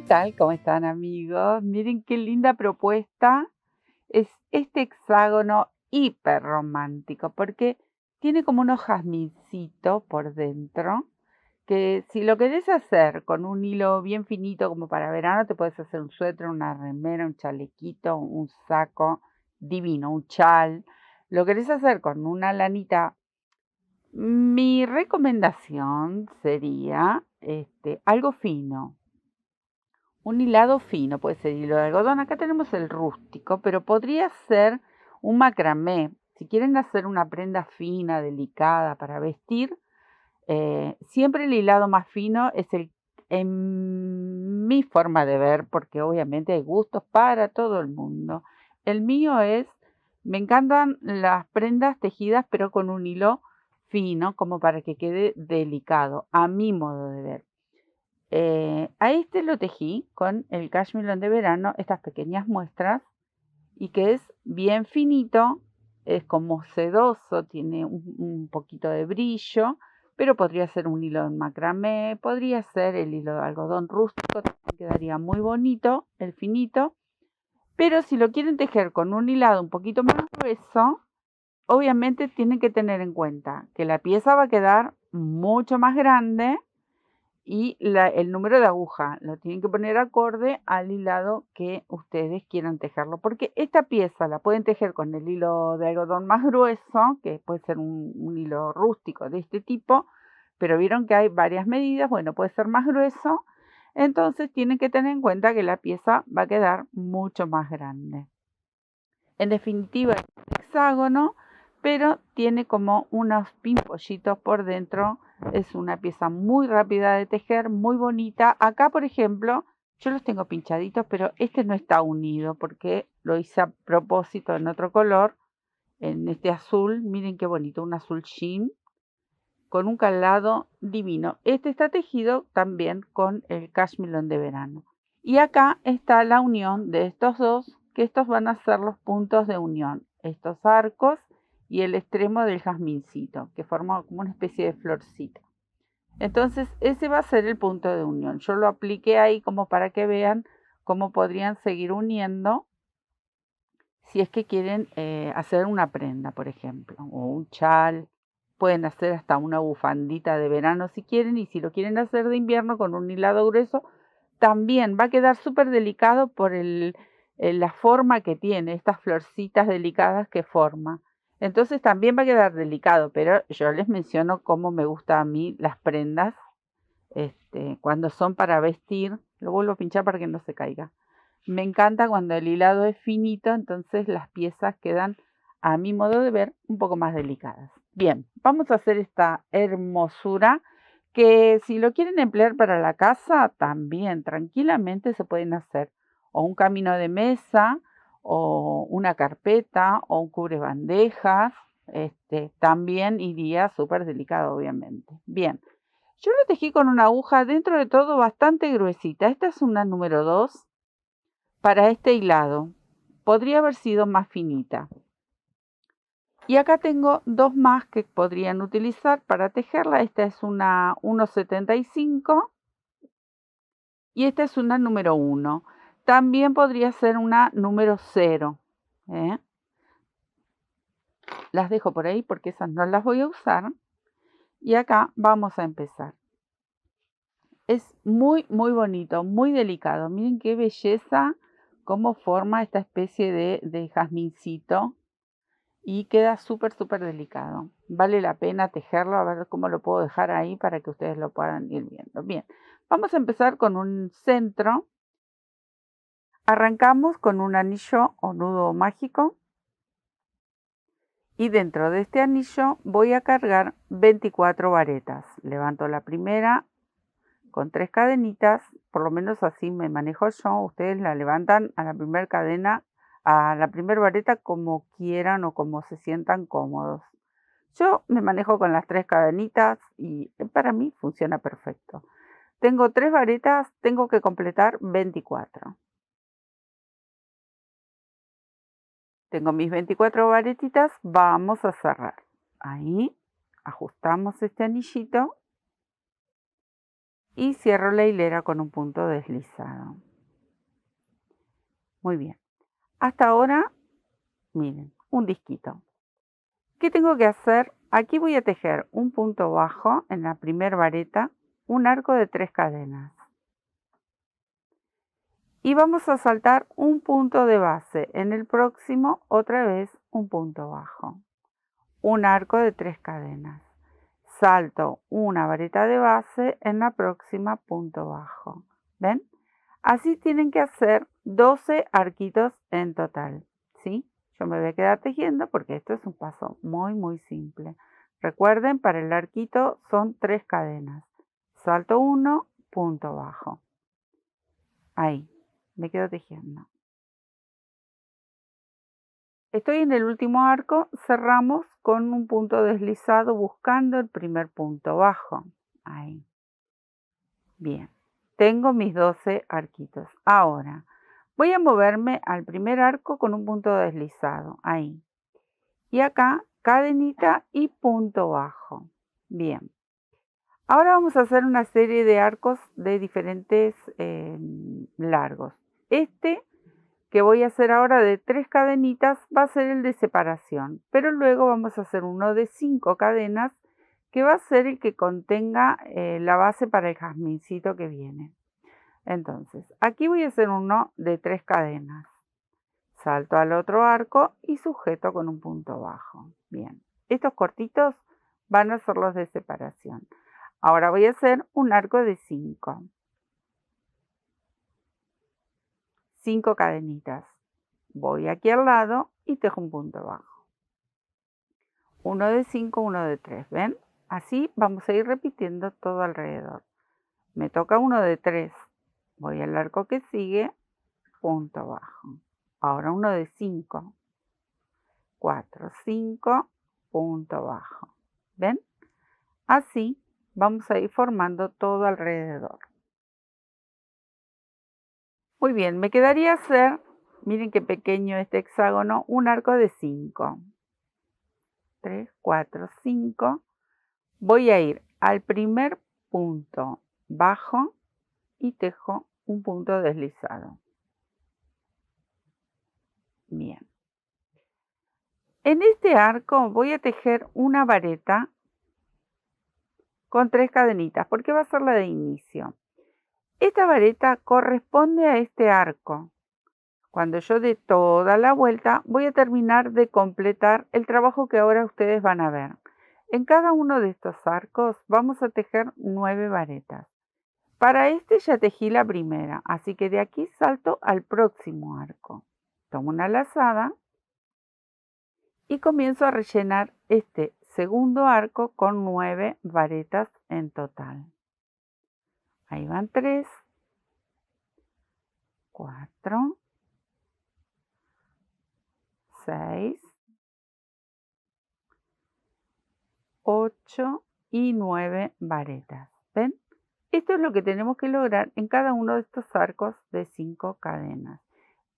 tal? ¿Cómo están, amigos? Miren qué linda propuesta es este hexágono hiper romántico, porque tiene como unos jazmincitos por dentro, que si lo querés hacer con un hilo bien finito como para verano, te puedes hacer un suéter, una remera, un chalequito, un saco divino, un chal. Lo querés hacer con una lanita. Mi recomendación sería algo fino. Un hilado fino, puede ser hilo de algodón. Acá tenemos el rústico, pero podría ser un macramé. Si quieren hacer una prenda fina, delicada para vestir, siempre el hilado más fino es en mi forma de ver, porque obviamente hay gustos para todo el mundo. El mío me encantan las prendas tejidas, pero con un hilo fino, como para que quede delicado, a mi modo de ver. A este lo tejí con el cashmere de verano, estas pequeñas muestras, y que es bien finito, es como sedoso, tiene un poquito de brillo, pero podría ser un hilo de macramé, podría ser el hilo de algodón rústico, también quedaría muy bonito, el finito. Pero si lo quieren tejer con un hilado un poquito más grueso, obviamente tienen que tener en cuenta que la pieza va a quedar mucho más grande y el número de aguja lo tienen que poner acorde al hilado que ustedes quieran tejerlo, porque esta pieza la pueden tejer con el hilo de algodón más grueso, que puede ser un hilo rústico de este tipo, pero vieron que hay varias medidas. Bueno, puede ser más grueso, entonces tienen que tener en cuenta que la pieza va a quedar mucho más grande. En definitiva, es un hexágono, pero tiene como unos pimpollitos por dentro. Es una pieza muy rápida de tejer, muy bonita. Acá, por ejemplo, yo los tengo pinchaditos, pero este no está unido porque lo hice a propósito en otro color, en este azul. Miren qué bonito, un azul sheen con un calado divino. Este está tejido también con el cashmere de verano. Y acá está la unión de estos dos, que estos van a ser los puntos de unión, estos arcos y el extremo del jazmincito, que forma como una especie de florcita. Entonces ese va a ser el punto de unión. Yo lo apliqué ahí como para que vean cómo podrían seguir uniendo si es que quieren hacer una prenda, por ejemplo, o un chal. Pueden hacer hasta una bufandita de verano si quieren, y si lo quieren hacer de invierno con un hilado grueso, también va a quedar súper delicado por la forma que tiene, estas florcitas delicadas que forma. Entonces también va a quedar delicado, pero yo les menciono cómo me gusta a mí las prendas, cuando son para vestir. Lo vuelvo a pinchar para que no se caiga. Me encanta cuando el hilado es finito, entonces las piezas quedan, a mi modo de ver, un poco más delicadas. Bien, vamos a hacer esta hermosura que si lo quieren emplear para la casa, también tranquilamente se pueden hacer o un camino de mesa, o una carpeta, o un cubrebandejas. También iría súper delicado, obviamente. Bien, yo lo tejí con una aguja dentro de todo bastante gruesita. Esta es una número 2 para este hilado. Podría haber sido más finita. Y acá tengo dos más que podrían utilizar para tejerla. Esta es una 1,75 y esta es una número 1. También podría ser una número 0. Las dejo por ahí porque esas no las voy a usar. Y acá vamos a empezar. Es muy, muy bonito, muy delicado. Miren qué belleza, cómo forma esta especie de jazmincito. Y queda súper, súper delicado. Vale la pena tejerlo. A ver cómo lo puedo dejar ahí para que ustedes lo puedan ir viendo. Bien, vamos a empezar con un centro. Arrancamos con un anillo o nudo mágico. Y dentro de este anillo voy a cargar 24 varetas. Levanto la primera con 3 cadenitas, por lo menos así me manejo yo. Ustedes la levantan a la primera cadena, a la primera vareta, como quieran o como se sientan cómodos. Yo me manejo con las 3 cadenitas y para mí funciona perfecto. Tengo 3 varetas, tengo que completar 24. Tengo mis 24 varetitas, vamos a cerrar. Ahí ajustamos este anillito y cierro la hilera con un punto deslizado. Muy bien. Hasta ahora, miren, un disquito. ¿Qué tengo que hacer? Aquí voy a tejer un punto bajo en la primera vareta, un arco de 3 cadenas. Y vamos a saltar un punto de base. En el próximo, otra vez un punto bajo. Un arco de 3 cadenas. Salto una vareta de base, en la próxima punto bajo. ¿Ven? Así tienen que hacer 12 arquitos en total. ¿Sí? Yo me voy a quedar tejiendo porque esto es un paso muy simple. Recuerden, para el arquito son 3 cadenas. Salto 1, punto bajo. Ahí, me quedo tejiendo. Estoy en el último arco, cerramos con un punto deslizado buscando el primer punto bajo. Ahí. Bien, tengo mis 12 arquitos. Ahora, voy a moverme al primer arco con un punto deslizado. Ahí. Y acá, cadenita y punto bajo. Bien. Ahora vamos a hacer una serie de arcos de diferentes largos. Este que voy a hacer ahora de 3 cadenitas va a ser el de separación, pero luego vamos a hacer uno de 5 cadenas que va a ser el que contenga la base para el jazmincito que viene. Entonces, aquí voy a hacer uno de 3 cadenas. Salto al otro arco y sujeto con un punto bajo. Bien, estos cortitos van a ser los de separación. Ahora voy a hacer un arco de 5. 5 cadenitas. Voy aquí al lado y tejo un punto bajo. Uno de 5, uno de 3, ¿ven? Así vamos a ir repitiendo todo alrededor. Me toca uno de 3. Voy al arco que sigue, punto bajo. Ahora uno de 5. 4, 5, punto bajo. ¿Ven? Así vamos a ir formando todo alrededor. Muy bien, me quedaría hacer, miren qué pequeño este hexágono, un arco de 5. 3, 4, 5. Voy a ir al primer punto bajo y tejo un punto deslizado. Bien. En este arco voy a tejer una vareta con 3 cadenitas, porque va a ser la de inicio. Esta vareta corresponde a este arco. Cuando yo dé toda la vuelta, voy a terminar de completar el trabajo que ahora ustedes van a ver. En cada uno de estos arcos vamos a tejer 9 varetas. Para este ya tejí la primera, así que de aquí salto al próximo arco. Tomo una lazada y comienzo a rellenar este segundo arco con 9 varetas en total. Ahí van 3, 4, 6, 8 y 9 varetas. ¿Ven? Esto es lo que tenemos que lograr en cada uno de estos arcos de 5 cadenas.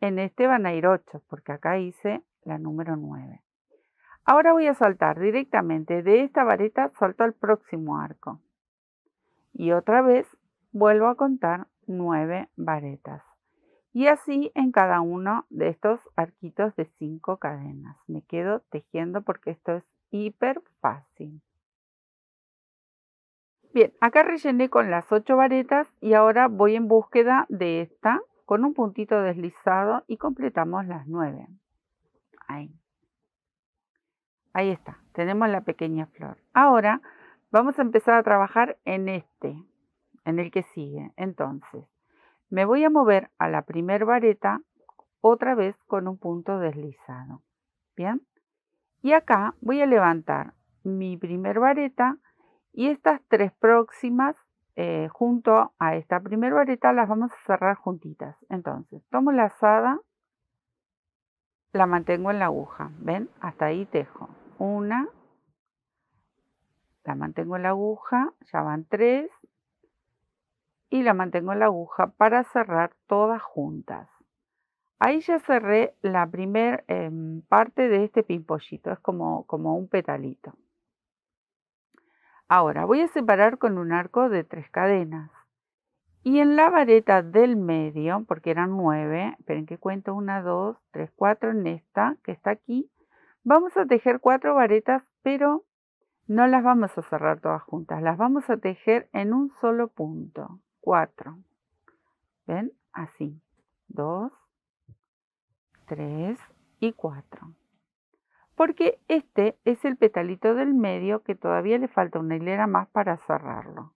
En este van a ir 8 porque acá hice la número 9. Ahora voy a saltar directamente de esta vareta, salto al próximo arco. Y otra vez vuelvo a contar 9 varetas. Y así en cada uno de estos arquitos de 5 cadenas. Me quedo tejiendo porque esto es hiper fácil. Bien, acá rellené con las 8 varetas y ahora voy en búsqueda de esta con un puntito deslizado y completamos las 9. Ahí. Ahí está, tenemos la pequeña flor. Ahora vamos a empezar a trabajar en en el que sigue. Entonces, me voy a mover a la primer vareta otra vez con un punto deslizado. Bien, y acá voy a levantar mi primer vareta y estas 3 próximas junto a esta primer vareta las vamos a cerrar juntitas. Entonces, tomo la lazada, la mantengo en la aguja. ¿Ven? Hasta ahí tejo. Una, la mantengo en la aguja, ya van 3 y la mantengo en la aguja para cerrar todas juntas. Ahí ya cerré la primera parte de este pimpollito, es como un petalito. Ahora voy a separar con un arco de 3 cadenas. Y en la vareta del medio, porque eran 9, esperen que cuento, 1, 2, 3, 4 en esta que está aquí, vamos a tejer 4 varetas, pero no las vamos a cerrar todas juntas, las vamos a tejer en un solo punto, 4. ¿Ven? Así, 2, 3 y 4. Porque este es el petalito del medio que todavía le falta una hilera más para cerrarlo.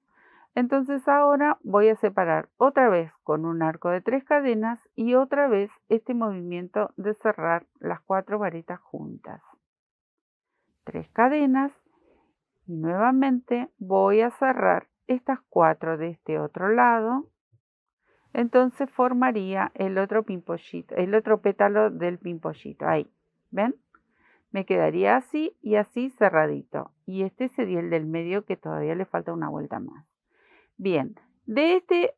Entonces ahora voy a separar otra vez con un arco de 3 cadenas y otra vez este movimiento de cerrar las 4 varetas juntas. 3 cadenas y nuevamente voy a cerrar estas 4 de este otro lado. Entonces formaría el otro pimpollito, el otro pétalo del pimpollito. Ahí, ¿ven? Me quedaría así y así cerradito. Y este sería el del medio que todavía le falta una vuelta más. Bien, de este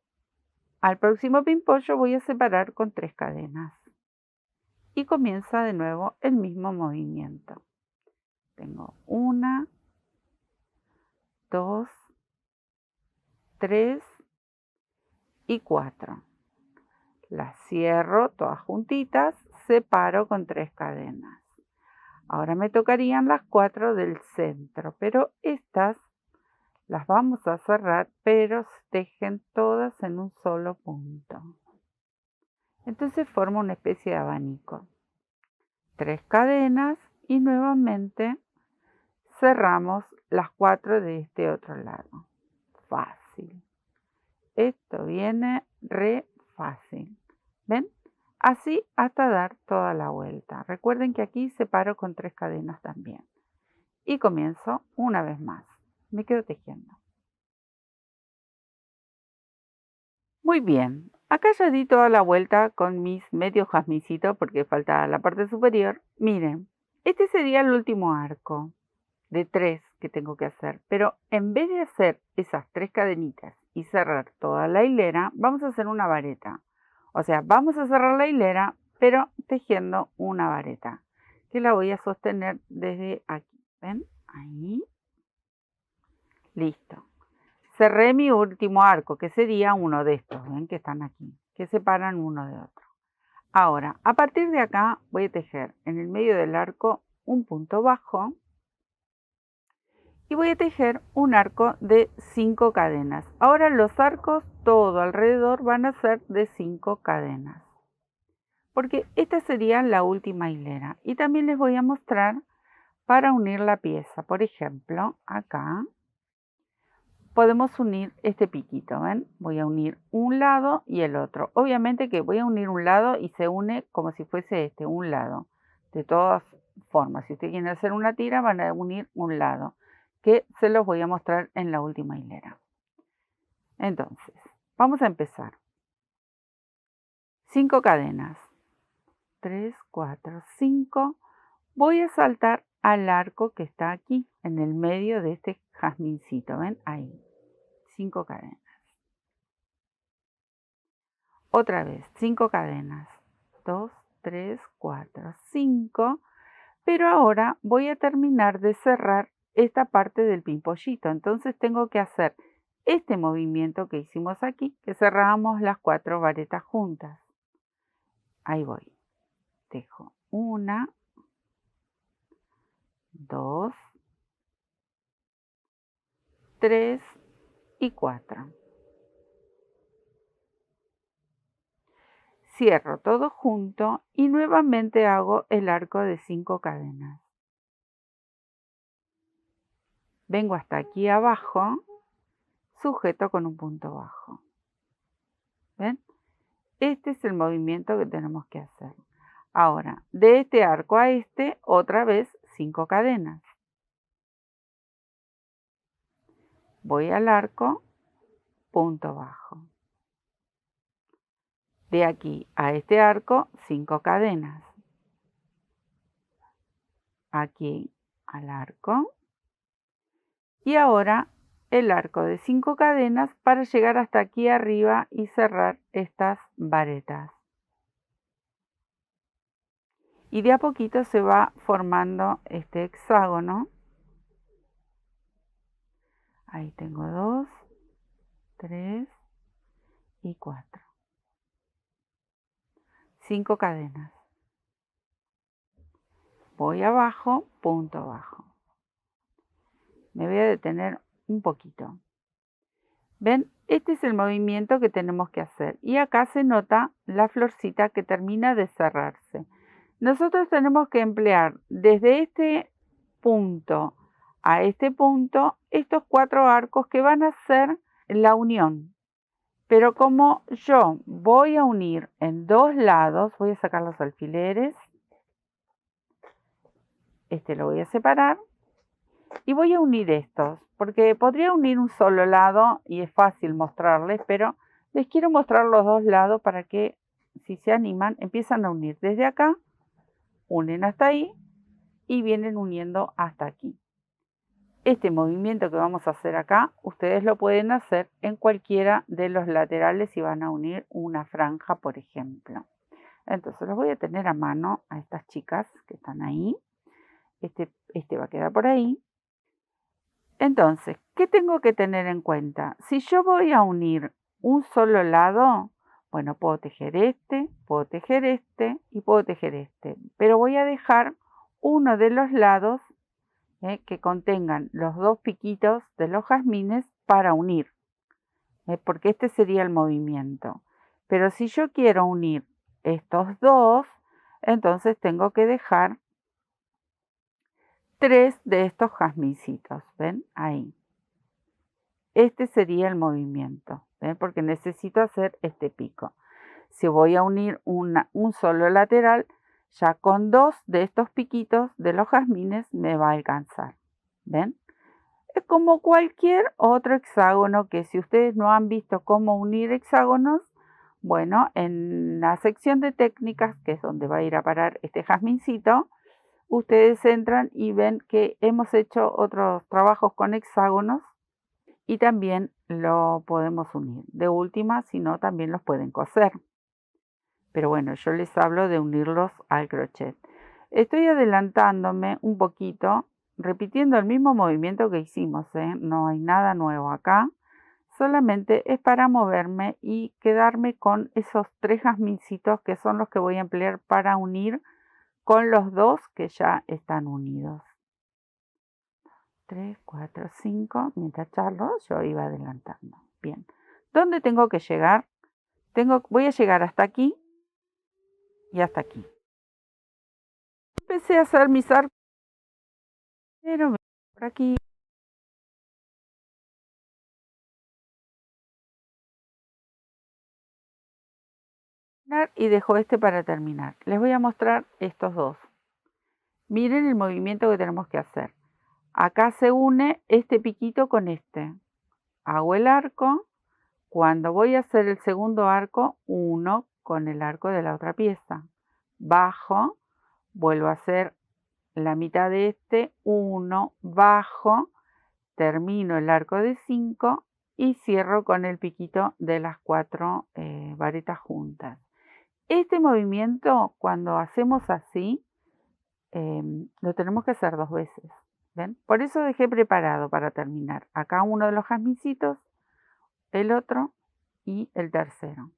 al próximo pimpollo voy a separar con 3 cadenas. Y comienza de nuevo el mismo movimiento. Tengo 1, 2, 3 y 4. Las cierro todas juntitas, separo con 3 cadenas. Ahora me tocarían las 4 del centro, pero estas las vamos a cerrar, pero tejen todas en un solo punto. Entonces forma una especie de abanico. 3 cadenas y nuevamente cerramos las 4 de este otro lado. Fácil. Esto viene re fácil. ¿Ven? Así hasta dar toda la vuelta. Recuerden que aquí separo con 3 cadenas también. Y comienzo una vez más. Me quedo tejiendo. Muy bien. Acá ya di toda la vuelta con mis medios jazmincitos porque falta la parte superior. Miren, este sería el último arco de 3 que tengo que hacer. Pero en vez de hacer esas 3 cadenitas y cerrar toda la hilera, vamos a hacer una vareta. O sea, vamos a cerrar la hilera, pero tejiendo una vareta, que la voy a sostener desde aquí. ¿Ven? Ahí. Listo. Cerré mi último arco, que sería uno de estos, ¿ven? Que están aquí, que separan uno de otro. Ahora, a partir de acá voy a tejer en el medio del arco un punto bajo y voy a tejer un arco de 5 cadenas. Ahora los arcos todo alrededor van a ser de 5 cadenas, porque esta sería la última hilera. Y también les voy a mostrar para unir la pieza. Por ejemplo, acá podemos unir este piquito, ¿ven? Voy a unir un lado y el otro. Obviamente que voy a unir un lado y se une como si fuese un lado. De todas formas, si ustedes quieren hacer una tira, van a unir un lado, que se los voy a mostrar en la última hilera. Entonces, vamos a empezar. 5 cadenas. 3, 4, 5. Voy a saltar al arco que está aquí, en el medio de este jazmincito, ¿ven? Ahí. 5 cadenas. Otra vez, 5 cadenas. 2, 3, 4, 5. Pero ahora voy a terminar de cerrar esta parte del pimpollito. Entonces tengo que hacer este movimiento que hicimos aquí, que cerramos las 4 varetas juntas. Ahí voy. Tejo 1, 2, 3 y 4. Cierro todo junto y nuevamente hago el arco de 5 cadenas. Vengo hasta aquí abajo, sujeto con un punto bajo. ¿Ven? Este es el movimiento que tenemos que hacer. Ahora, de este arco a este, otra vez 5 cadenas. Voy al arco, punto bajo. De aquí a este arco, 5 cadenas. Aquí al arco. Y ahora el arco de 5 cadenas para llegar hasta aquí arriba y cerrar estas varetas. Y de a poquito se va formando este hexágono. Ahí tengo 2, 3 y 4. 5 cadenas. Voy abajo, punto bajo. Me voy a detener un poquito. ¿Ven? Este es el movimiento que tenemos que hacer. Y acá se nota la florcita que termina de cerrarse. Nosotros tenemos que emplear desde este punto a este punto estos 4 arcos que van a ser la unión. Pero como yo voy a unir en 2 lados, voy a sacar los alfileres. Este lo voy a separar. Y voy a unir estos, porque podría unir un solo lado y es fácil mostrarles, pero les quiero mostrar los 2 lados para que, si se animan, empiezan a unir desde acá, unen hasta ahí y vienen uniendo hasta aquí. Este movimiento que vamos a hacer acá, ustedes lo pueden hacer en cualquiera de los laterales si van a unir una franja, por ejemplo. Entonces los voy a tener a mano a estas chicas que están ahí. Este va a quedar por ahí. Entonces, ¿qué tengo que tener en cuenta? Si yo voy a unir un solo lado, bueno, puedo tejer este y puedo tejer este. Pero voy a dejar uno de los lados que contengan los 2 piquitos de los jazmines para unir, porque este sería el movimiento. Pero si yo quiero unir estos 2, entonces tengo que dejar 3 de estos jazmincitos, ¿ven? Ahí. Este sería el movimiento, ¿ven? Porque necesito hacer este pico. Si voy a unir un solo lateral, ya con 2 de estos piquitos de los jazmines me va a alcanzar, ¿ven? Es como cualquier otro hexágono que si ustedes no han visto cómo unir hexágonos, bueno, en la sección de técnicas, que es donde va a ir a parar este jazmincito, ustedes entran y ven que hemos hecho otros trabajos con hexágonos y también lo podemos unir. De última, si no, también los pueden coser. Pero bueno, yo les hablo de unirlos al crochet. Estoy adelantándome un poquito, repitiendo el mismo movimiento que hicimos, no hay nada nuevo acá. Solamente es para moverme y quedarme con esos 3 jazmincitos que son los que voy a emplear para unir con los 2 que ya están unidos. 3, 4, 5, mientras charlo yo iba adelantando. Bien, ¿dónde tengo que llegar? Voy a llegar hasta aquí y hasta aquí. Empecé a hacer mis arcos, pero por aquí. Y dejo este para terminar. Les voy a mostrar estos 2. Miren el movimiento que tenemos que hacer. Acá se une este piquito con este. Hago el arco. Cuando voy a hacer el segundo arco, uno con el arco de la otra pieza. Bajo, vuelvo a hacer la mitad de este, 1, bajo, termino el arco de 5 y cierro con el piquito de las 4 varetas juntas. Este movimiento, cuando hacemos así, lo tenemos que hacer 2 veces. ¿Ven? Por eso dejé preparado para terminar. Acá uno de los jazmincitos, el otro y el tercero.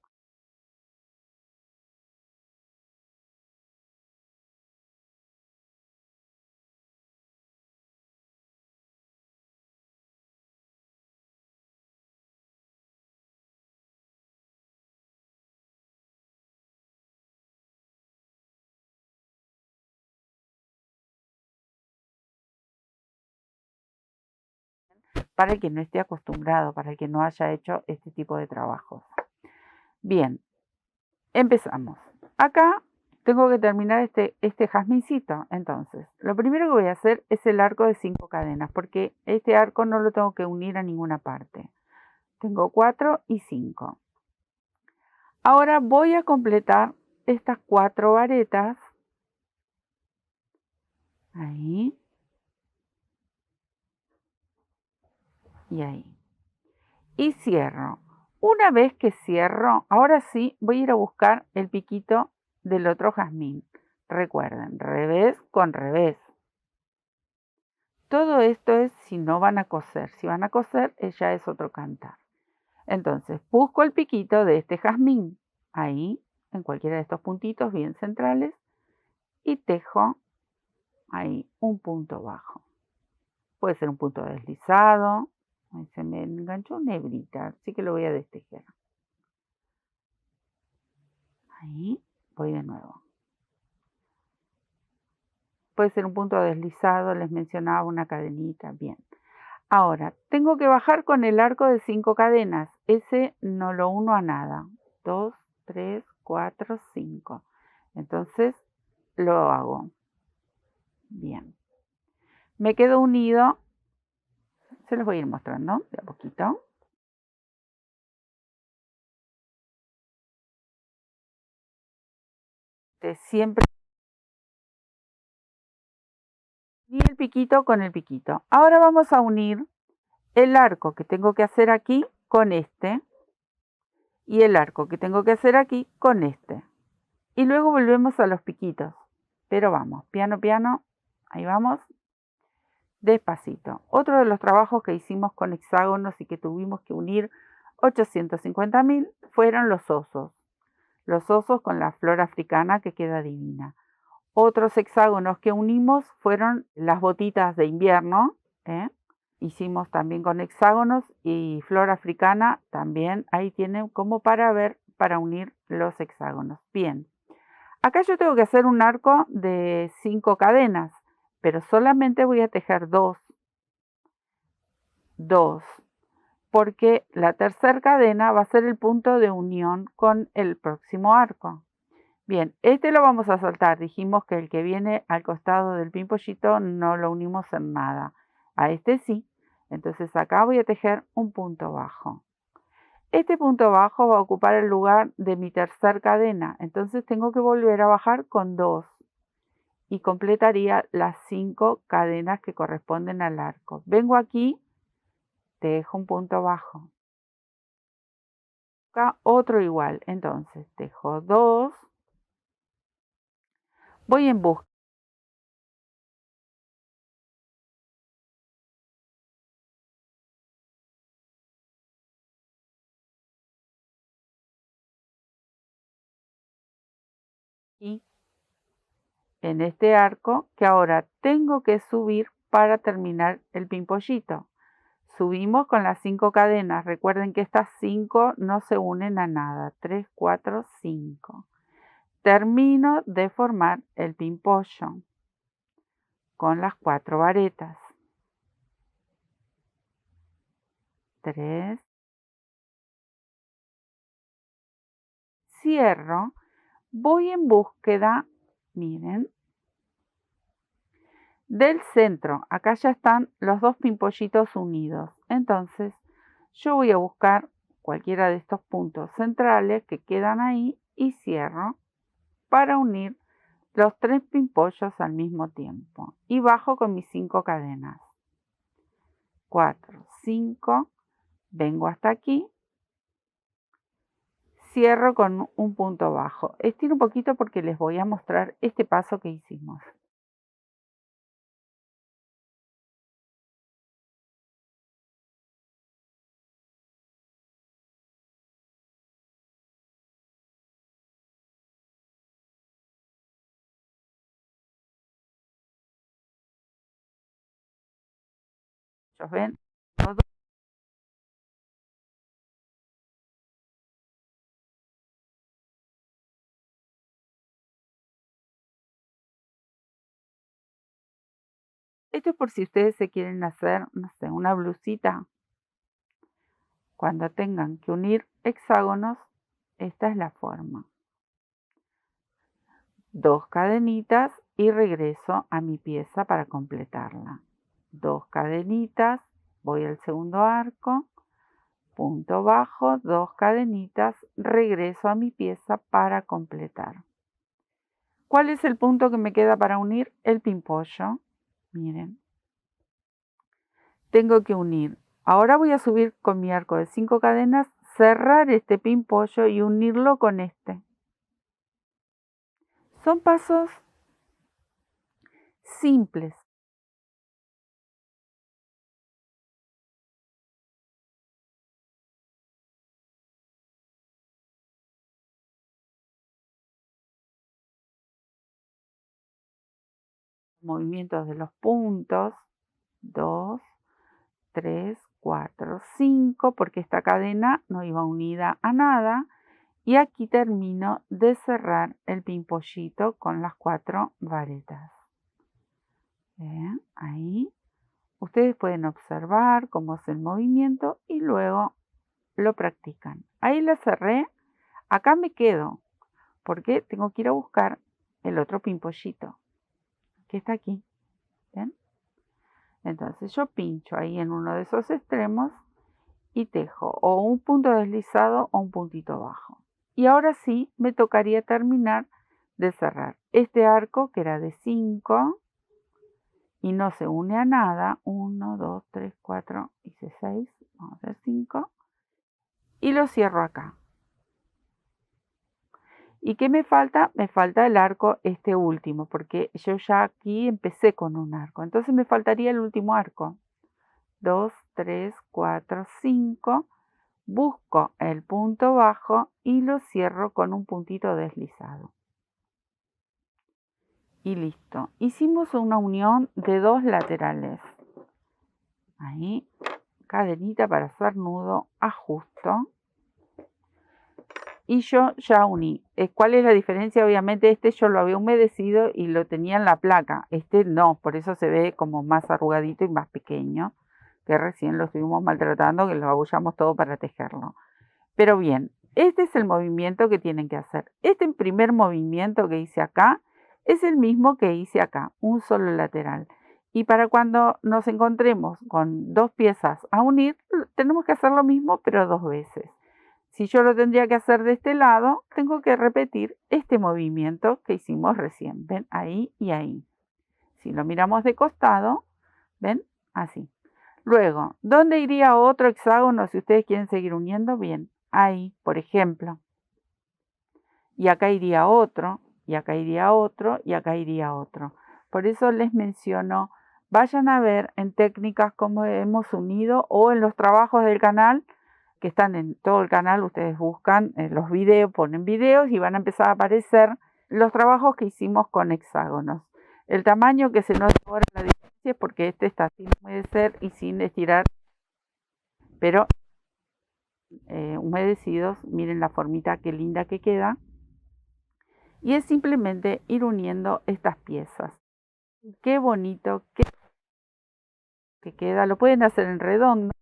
Para el que no esté acostumbrado, para el que no haya hecho este tipo de trabajos. Bien, empezamos. Acá tengo que terminar este jazmincito. Entonces, lo primero que voy a hacer es el arco de 5 cadenas, porque este arco no lo tengo que unir a ninguna parte. Tengo 4 y 5. Ahora voy a completar estas 4 varetas. Ahí. Y ahí. Y cierro. Una vez que cierro, ahora sí voy a ir a buscar el piquito del otro jazmín. Recuerden, revés con revés. Todo esto es si no van a coser. Si van a coser, ya es otro cantar. Entonces, busco el piquito de este jazmín, ahí, en cualquiera de estos puntitos bien centrales, y tejo ahí un punto bajo. Puede ser un punto deslizado. Ahí se me enganchó una hebrita, así que lo voy a destejer. Ahí voy de nuevo. Puede ser un punto deslizado, les mencionaba una cadenita, bien. Ahora, tengo que bajar con el arco de 5 cadenas. Ese no lo uno a nada. 2, 3, 4, 5. Entonces, lo hago. Bien. Me quedo unido. Se los voy a ir mostrando de a poquito. Siempre y el piquito con el piquito. Ahora vamos a unir el arco que tengo que hacer aquí con este y el arco que tengo que hacer aquí con este. Y luego volvemos a los piquitos. Pero vamos, piano, piano. Ahí vamos. Despacito. Otro de los trabajos que hicimos con hexágonos y que tuvimos que unir 850.000 fueron los osos. Los osos con la flor africana que queda divina. Otros hexágonos que unimos fueron las botitas de invierno. Hicimos también con hexágonos y flor africana también. Ahí tienen como para ver, para unir los hexágonos. Bien. Acá yo tengo que hacer un arco de 5 cadenas, pero solamente voy a tejer 2, porque la tercera cadena va a ser el punto de unión con el próximo arco. Bien, este lo vamos a saltar. Dijimos que el que viene al costado del pimpollito no lo unimos en nada. A este sí. Entonces acá voy a tejer un punto bajo. Este punto bajo va a ocupar el lugar de mi tercera cadena. Entonces tengo que volver a bajar con 2. Y completaría las 5 cadenas que corresponden al arco. Vengo aquí, tejo un punto bajo. Acá otro igual. Entonces tejo 2. Voy en busca. Y en este arco que ahora tengo que subir para terminar el pimpollito. Subimos con las 5 cadenas. Recuerden que estas 5 no se unen a nada. 3, 4, 5. Termino de formar el pimpollo con las 4 varetas. 3. Cierro. Voy en búsqueda, miren, del centro. Acá ya están los 2 pimpollitos unidos. Entonces, yo voy a buscar cualquiera de estos puntos centrales que quedan ahí y cierro para unir los 3 pimpollos al mismo tiempo. Y bajo con mis 5 cadenas. 4, 5, vengo hasta aquí, cierro con un punto bajo. Estiro un poquito porque les voy a mostrar este paso que hicimos. ¿Los ven? Todo. Esto es por si ustedes se quieren hacer, no sé, una blusita. Cuando tengan que unir hexágonos, esta es la forma. 2 cadenitas y regreso a mi pieza para completarla. 2 cadenitas, voy al segundo arco, punto bajo, 2 cadenitas, regreso a mi pieza para completar. ¿Cuál es el punto que me queda para unir? El pimpollo. Miren. Tengo que unir. Ahora voy a subir con mi arco de 5 cadenas, cerrar este pimpollo y unirlo con este. Son pasos simples. movimientos de los puntos, 2, 3, 4, 5, porque esta cadena no iba unida a nada. Y aquí termino de cerrar el pimpollito con las 4 varetas. Bien, ahí. Ustedes pueden observar cómo es el movimiento y luego lo practican. Ahí la cerré. Acá me quedo porque tengo que ir a buscar el otro pimpollito que está aquí. ¿Ven? Entonces yo pincho ahí en uno de esos extremos y tejo o un punto deslizado o un puntito bajo. Y ahora sí me tocaría terminar de cerrar este arco que era de 5 y no se une a nada. 1, 2, 3, 4, hice 6, vamos a hacer 5 y lo cierro acá. ¿Y qué me falta? Me falta el arco este último, porque yo ya aquí empecé con un arco. Entonces me faltaría el último arco. 2, 3, 4, 5. Busco el punto bajo y lo cierro con un puntito deslizado. Y listo. Hicimos una unión de 2 laterales. Ahí, cadenita para hacer nudo, ajusto. Y yo ya uní. ¿Cuál es la diferencia? Obviamente este yo lo había humedecido y lo tenía en la placa. Este no, por eso se ve como más arrugadito y más pequeño. Que recién lo estuvimos maltratando, que lo abullamos todo para tejerlo. Pero bien, este es el movimiento que tienen que hacer. Este primer movimiento que hice acá es el mismo que hice acá, un solo lateral. Y para cuando nos encontremos con 2 piezas a unir, tenemos que hacer lo mismo, pero 2 veces. Si yo lo tendría que hacer de este lado, tengo que repetir este movimiento que hicimos recién. ¿Ven? Ahí y ahí. Si lo miramos de costado, ¿ven? Así. Luego, ¿dónde iría otro hexágono si ustedes quieren seguir uniendo? Bien, ahí, por ejemplo. Y acá iría otro, y acá iría otro, y acá iría otro. Por eso les menciono, vayan a ver en técnicas cómo hemos unido o en los trabajos del canal, que están en todo el canal, ustedes buscan los videos, ponen videos y van a empezar a aparecer los trabajos que hicimos con hexágonos. El tamaño que se nota ahora la diferencia es porque este está sin humedecer y sin estirar, pero humedecidos, miren la formita qué linda que queda. Y es simplemente ir uniendo estas piezas. Qué bonito que queda, lo pueden hacer en redondo.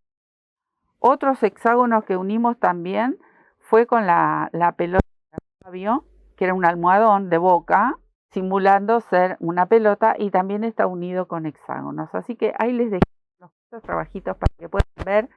Otros hexágonos que unimos también fue con la pelota de Fabio, que era un almohadón de boca, simulando ser una pelota y también está unido con hexágonos. Así que ahí les dejo los trabajitos para que puedan ver